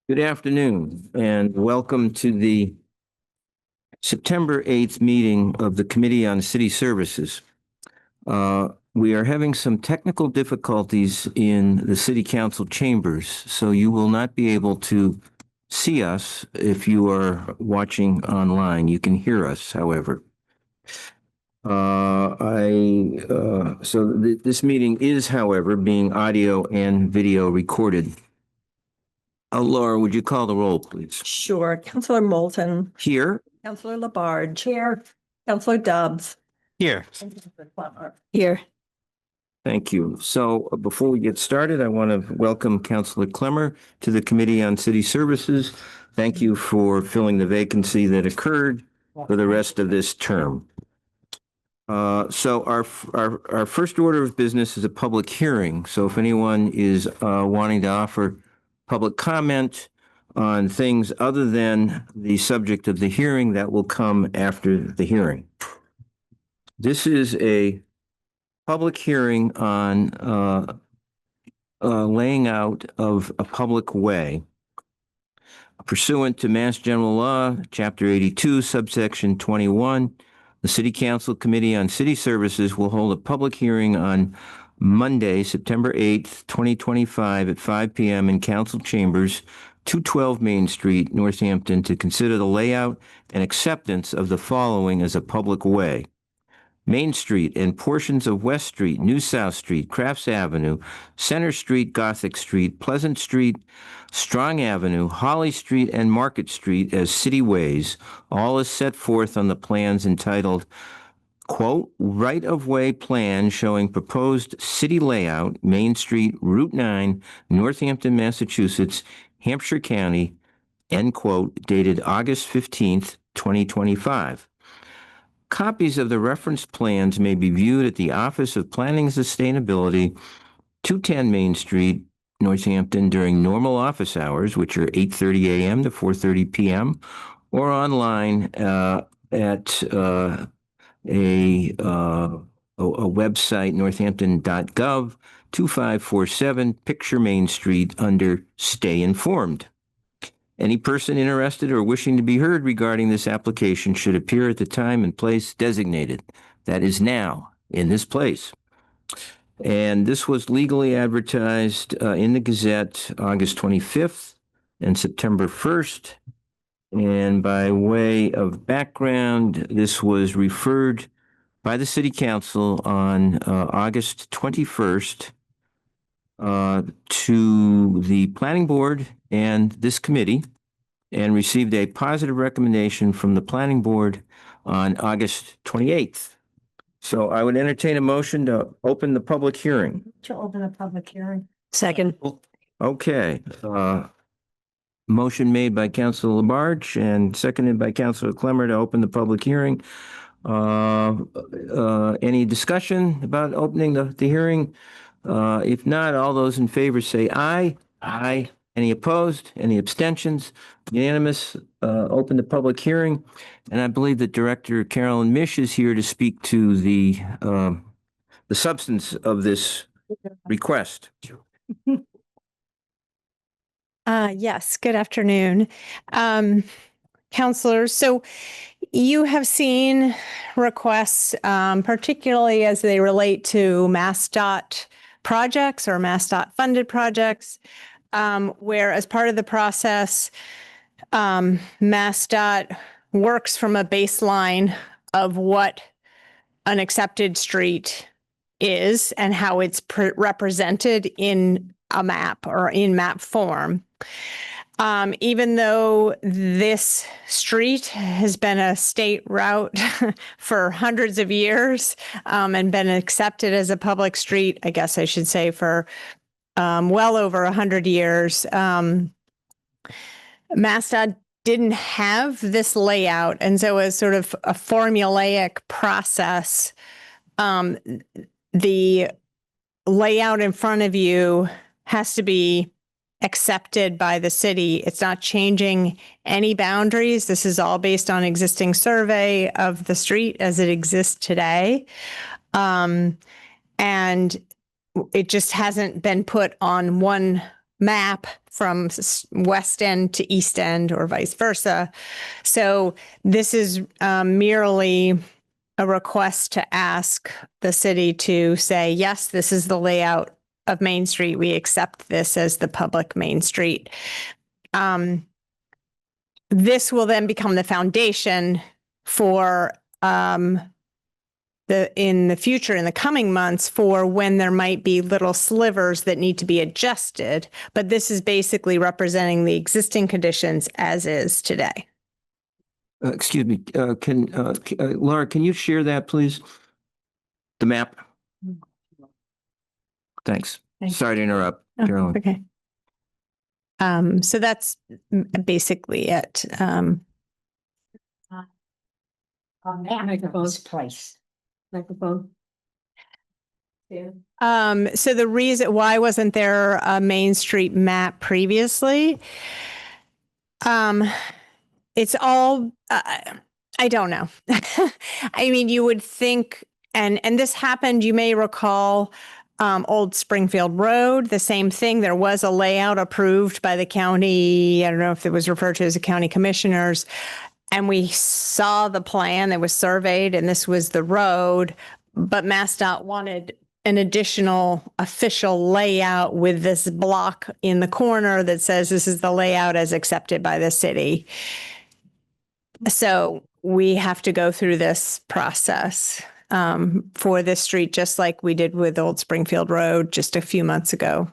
Good afternoon and welcome to the September 8th meeting of the Committee on City Services. We are having some technical difficulties in the City Council chambers, so you will not be able to see us if you are watching online. You can hear us, however. This meeting is, however, being audio and video recorded. Laura, would you call the roll, please? Sure. Councillor Moulton. Here. Councillor Labarge. Here. Councillor Dobbs. Here. Here. Thank you. So before we get started, I want to welcome Councillor Clemmer to the Committee on City Services. Thank you for filling the vacancy that occurred for the rest of this term. So our first order of business is a public hearing. So if anyone is wanting to offer public comment on things other than the subject of the hearing, that will come after the hearing. This is a public hearing on laying out of a public way. Pursuant to Mass General Law, Chapter 82, subsection 21, the City Council Committee on City Services will hold a public hearing on Monday, September 8th, 2025 at 5 p.m. in Council Chambers, 212 Main Street, Northampton, to consider the layout and acceptance of the following as a public way. Main Street and portions of West Street, New South Street, Crafts Avenue, Center Street, Gothic Street, Pleasant Street, Strong Avenue, Holly Street, and Market Street as city ways, all as set forth on the plans entitled, quote, right-of-way plan showing proposed city layout, Main Street, Route 9, Northampton, Massachusetts, Hampshire County, end quote, dated August 15th, 2025. Copies of the referenced plans may be viewed at the Office of Planning and Sustainability, 210 Main Street, Northampton, during normal office hours, which are 8:30 a.m. to 4:30 p.m., or online at a website, northampton.gov, 2547, picture Main Street under Stay Informed. Any person interested or wishing to be heard regarding this application should appear at the time and place designated. That is now in this place. And this was legally advertised in the Gazette August 25th and September 1st. And by way of background, this was referred by the City Council on August 21st to the Planning Board and this committee, and received a positive recommendation from the Planning Board on August 28th. So I would entertain a motion to open the public hearing. To open a public hearing. Second. Okay. Motion made by Councilor Labarge and seconded by Councilor Clemmer to open the public hearing. Any discussion about opening the hearing? If not, all those in favor say aye. Aye. Any opposed? Any abstentions? Unanimous. Open the public hearing. And I believe that Director Carolyn Mish is here to speak to the substance of this request. Yes, good afternoon. Councilors, so you have seen requests, particularly as they relate to MassDOT projects or MassDOT funded projects, where as part of the process, MassDOT works from a baseline of what an accepted street is and how it's represented in a map or in map form. Even though this street has been a state route for hundreds of years and been accepted as a public street, I guess I should say for well over 100 years, MassDOT didn't have this layout. And so as sort of a formulaic process, the layout in front of you has to be accepted by the city. It's not changing any boundaries. This is all based on existing survey of the street as it exists today. And it just hasn't been put on one map from west end to east end or vice versa. So this is merely a request to ask the city to say, yes, this is the layout of Main Street. We accept this as the public Main Street. This will then become the foundation for in the future, in the coming months, for when there might be little slivers that need to be adjusted. But this is basically representing the existing conditions as is today. Excuse me, Laura, can you share that, please? The map? Thanks. Sorry to interrupt, Carolyn. Okay. So that's basically it. Microphone's place. Microphone. So the reason why wasn't there a Main Street map previously? It's all, I don't know. I mean, you would think, and this happened, you may recall, Old Springfield Road, the same thing. There was a layout approved by the county. I don't know if it was referred to as the county commissioners. And we saw the plan that was surveyed, and this was the road, but MassDOT wanted an additional official layout with this block in the corner that says this is the layout as accepted by the city. So we have to go through this process for this street, just like we did with Old Springfield Road just a few months ago,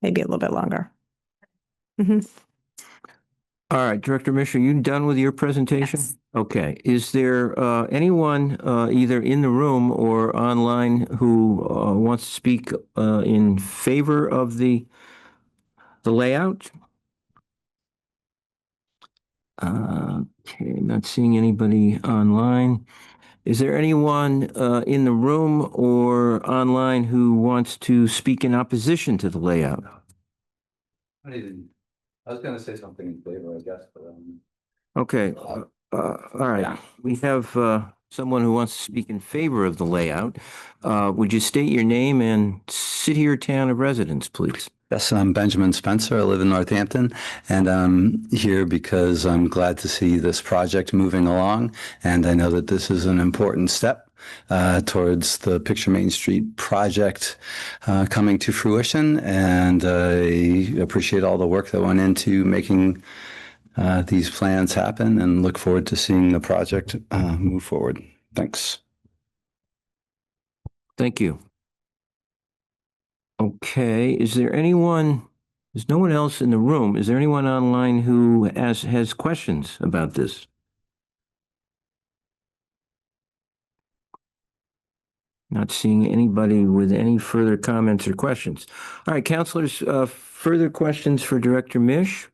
maybe a little bit longer. Mm-hmm. All right, Director Misher, you done with your presentation? Yes. Okay. Is there anyone either in the room or online who wants to speak in favor of the layout? Okay, not seeing anybody online. Is there anyone in the room or online who wants to speak in opposition to the layout? I was gonna say something in favor, I guess, but Okay, all right. We have someone who wants to speak in favor of the layout. Would you state your name and city or town of residence, please? yes, I'm Benjamin Spencer. I live in Northampton, and I'm here because I'm glad to see this project moving along, and I know that this is an important step towards the Picture Main Street project coming to fruition, and I appreciate all the work that went into making these plans happen and look forward to seeing the project move forward. Thanks. Thank you. Okay, is there anyone, there's no one else in the room. Is there anyone online who has questions about this? Not seeing anybody with any further comments or questions. All right, counselors, further questions for Director Mish?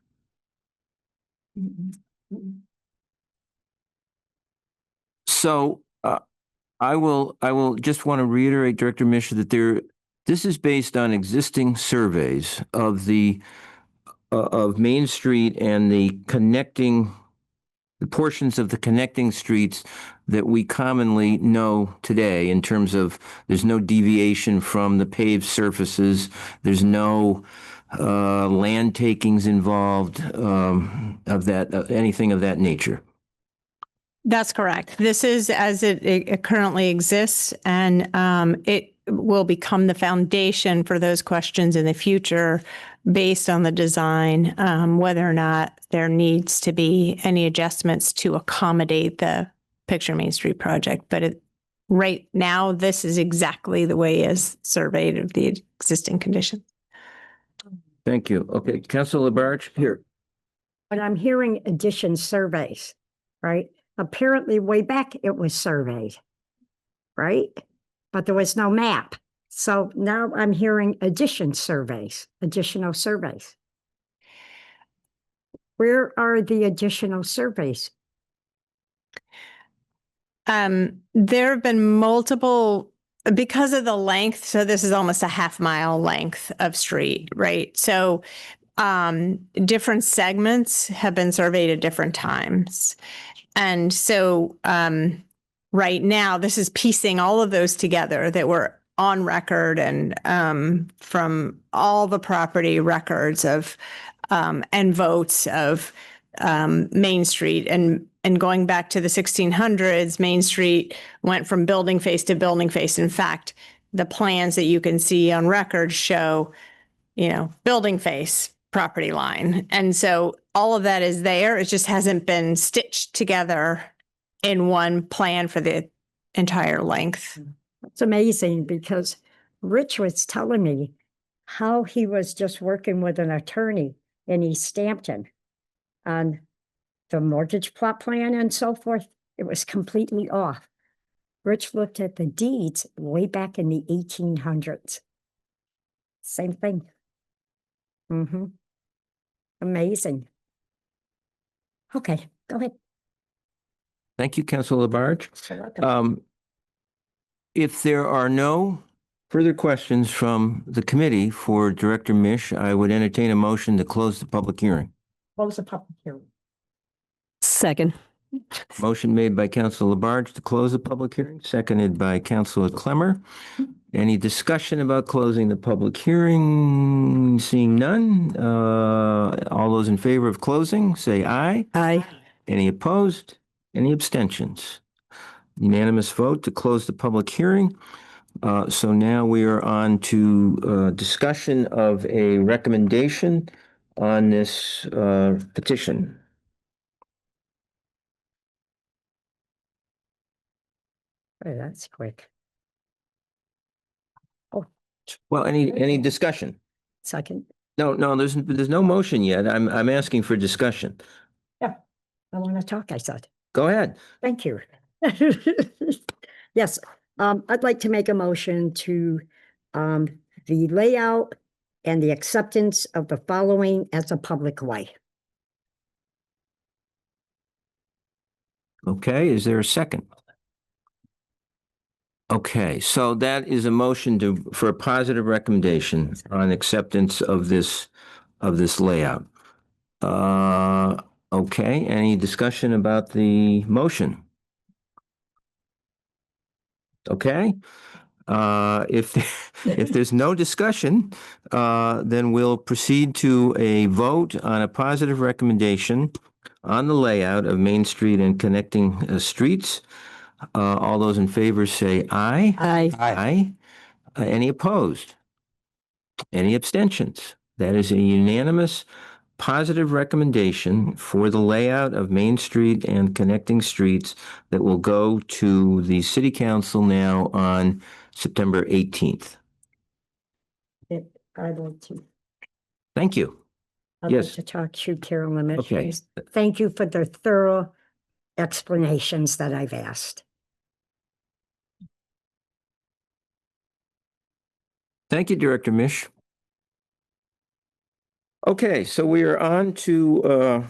So I will just want to reiterate, Director Mish, that this is based on existing surveys of of Main Street and the portions of the connecting streets that we commonly know today in terms of there's no deviation from the paved surfaces, there's no land takings involved of that anything of that nature. That's correct. This is as it currently exists, and it will become the foundation for those questions in the future based on the design, whether or not there needs to be any adjustments to accommodate the Picture Main Street project. But right now, this is exactly the way as surveyed of the existing conditions. Thank you. Okay, Councilor Labarge, here. But I'm hearing addition surveys, right? Apparently way back it was surveyed, right? But there was no map. So now I'm hearing additional surveys. Where are the additional surveys? There have been multiple, because of the length. So this is almost a half-mile length of street, right? So different segments have been surveyed at different times. And so right now, this is piecing all of those together that were on record and from all the property records of and votes of Main Street and going back to the 1600s, Main Street went from building face to building face. In fact, the plans that you can see on record show, building face, property line. And so all of that is there. It just hasn't been stitched together in one plan for the entire length. It's amazing because Rich was telling me how he was just working with an attorney in East Hampton on the mortgage plot plan and so forth. It was completely off. Rich looked at the deeds way back in the 1800s. Same thing. Mm-hmm. Amazing. Okay, go ahead. Thank you, Councilor Labarge. You're welcome. If there are no further questions from the committee for Director Mish, I would entertain a motion to close the public hearing. Close the public hearing. Second. Motion made by Councilor Labarge to close the public hearing, seconded by Councilor Clemmer. Any discussion about closing the public hearing? Seeing none. All those in favor of closing, say aye. Aye. Any opposed? Any abstentions? Unanimous vote to close the public hearing. So now we are on to discussion of a recommendation on this petition. Oh, that's quick. Well, any discussion? Second. No, there's no motion yet. I'm asking for discussion. I want to talk, I said. Go ahead. Thank you. Yes, I'd like to make a motion to the layout and the acceptance of the following as a public way. Okay, is there a second? Okay, so that is a motion for a positive recommendation on acceptance of this layout. Okay, any discussion about the motion? Okay, if there's no discussion, then we'll proceed to a vote on a positive recommendation on the layout of Main Street and connecting streets. All those in favor say aye. Aye. Aye. Any opposed? Any abstentions? That is a unanimous positive recommendation for the layout of Main Street and connecting streets that will go to the City Council now on September 18th. I'd like to. Thank you. I'd Yes. like to talk to Carolyn. Okay. Thank you for the thorough explanations that I've asked. Thank you, Director Mish. Okay, so we are on to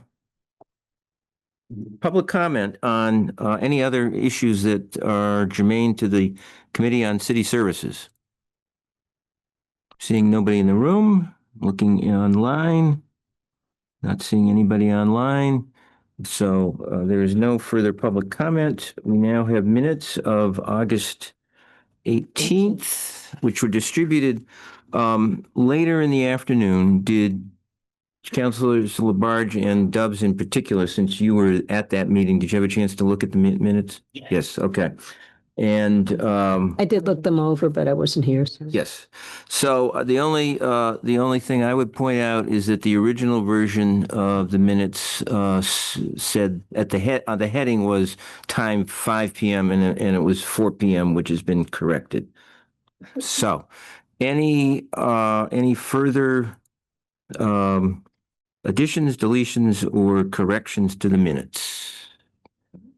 public comment on any other issues that are germane to the Committee on City Services. Seeing nobody in the room, looking online, not seeing anybody online. So there is no further public comment. We now have minutes of August 18th, which were distributed later in the afternoon. Did Councilors Labarge and Dubs in particular, since you were at that meeting, did you have a chance to look at the minutes? Yes, okay. And I did look them over, but I wasn't here. So. yes. So the only thing I would point out is that the original version of the minutes said at the heading was time 5 p.m. and it was 4 p.m., which has been corrected. So any further additions, deletions, or corrections to the minutes?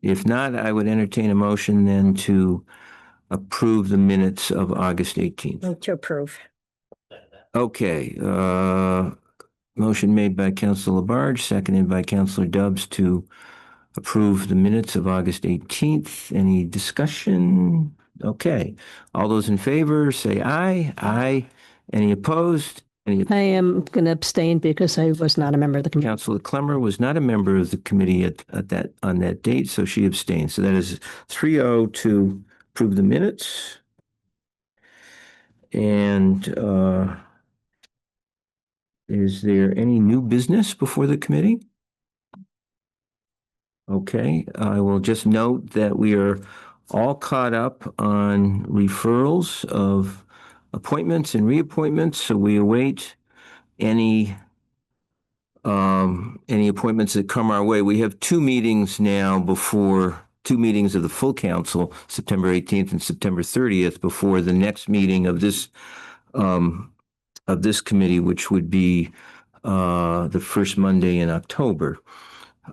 If not, I would entertain a motion then to approve the minutes of August 18th. Move to approve. Okay, motion made by Councilor Labarge, seconded by Councilor Dubs to approve the minutes of August 18th. Any discussion? Okay, all those in favor say aye. Aye. Any opposed? I am going to abstain because I was not a member of the committee. Councilor Clemmer was not a member of the committee on that date, so she abstained. So that is 3-0 to approve the minutes. And is there any new business before the committee? Okay, I will just note that we are all caught up on referrals of appointments and reappointments, so we await any appointments that come our way. We have two meetings now before, two meetings of the full council, September 18th and September 30th, before the next meeting of this committee, which would be the first Monday in October.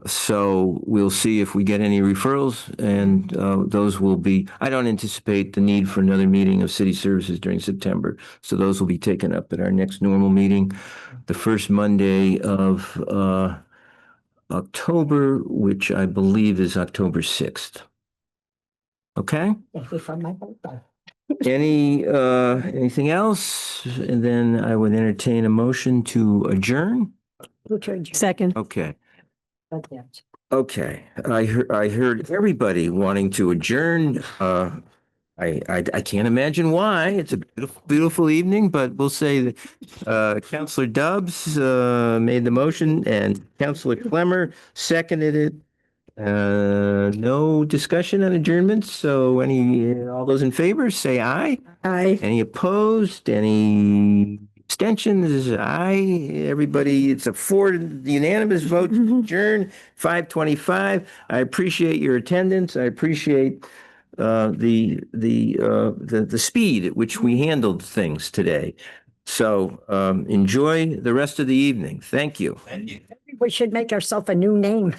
So we'll see if we get any referrals, and those will be, I don't anticipate the need for another meeting of city services during September. So those will be taken up at our next normal meeting, the first Monday of October, which I believe is October 6th. Okay? Before my birthday. Anything else? And then I would entertain a motion to adjourn. Second. Okay. Okay, I heard everybody wanting to adjourn. I can't imagine why. It's a beautiful, beautiful evening, but we'll say that Councillor Dubs made the motion and Councillor Clemmer seconded it. No discussion on adjournment. So all those in favor, say aye. Aye. Any opposed? Any abstentions? Aye. Everybody, it's a unanimous vote to adjourn, 5:25. I appreciate your attendance. I appreciate the speed at which we handled things today. So enjoy the rest of the evening. Thank you. We should make ourselves a new name.